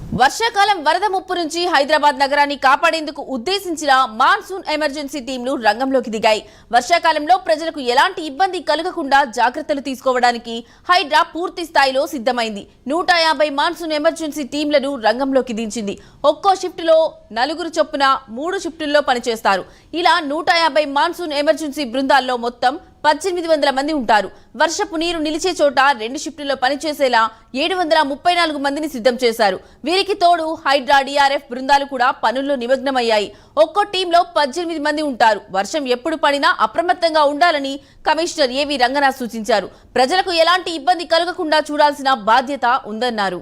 వర్షాకాలం వరద ముప్పు నుంచి హైదరాబాద్ నగరాన్ని కాపాడేందుకు ఉద్దేశించిన మాన్సూన్ ఎమర్జెన్సీ టీంలు రంగంలోకి దిగాయి. వర్షాకాలంలో ప్రజలకు ఎలాంటి ఇబ్బంది కలగకుండా జాగ్రత్తలు తీసుకోవడానికి హైడ్రా పూర్తి స్థాయిలో సిద్ధమైంది. 150 మాన్సూన్ ఎమర్జెన్సీ టీంలను రంగంలోకి దించింది. ఒక్కో షిఫ్టులో 4 చొప్పున 3 షిఫ్టుల్లో పనిచేస్తారు. ఇలా 150 మాన్సూన్ ఎమర్జెన్సీ బృందాల్లో మొత్తం 1800 మంది ఉంటారు. వర్షపు నీరు నిలిచే చోట 2 షిఫ్టుల్లో పనిచేసేలా 734 మందిని సిద్ధం చేశారు. వీరికి తోడు హైడ్రా డిఆర్ఎఫ్ బృందాలు కూడా పనుల్లో నిమగ్నమయ్యాయి. ఒక్కో టీంలో 18 మంది ఉంటారు. వర్షం ఎప్పుడు పడినా అప్రమత్తంగా ఉండాలని కమిషనర్ ఏవి రంగనాథ్ సూచించారు. ప్రజలకు ఎలాంటి ఇబ్బంది కలగకుండా చూడాల్సిన బాధ్యత ఉందన్నారు.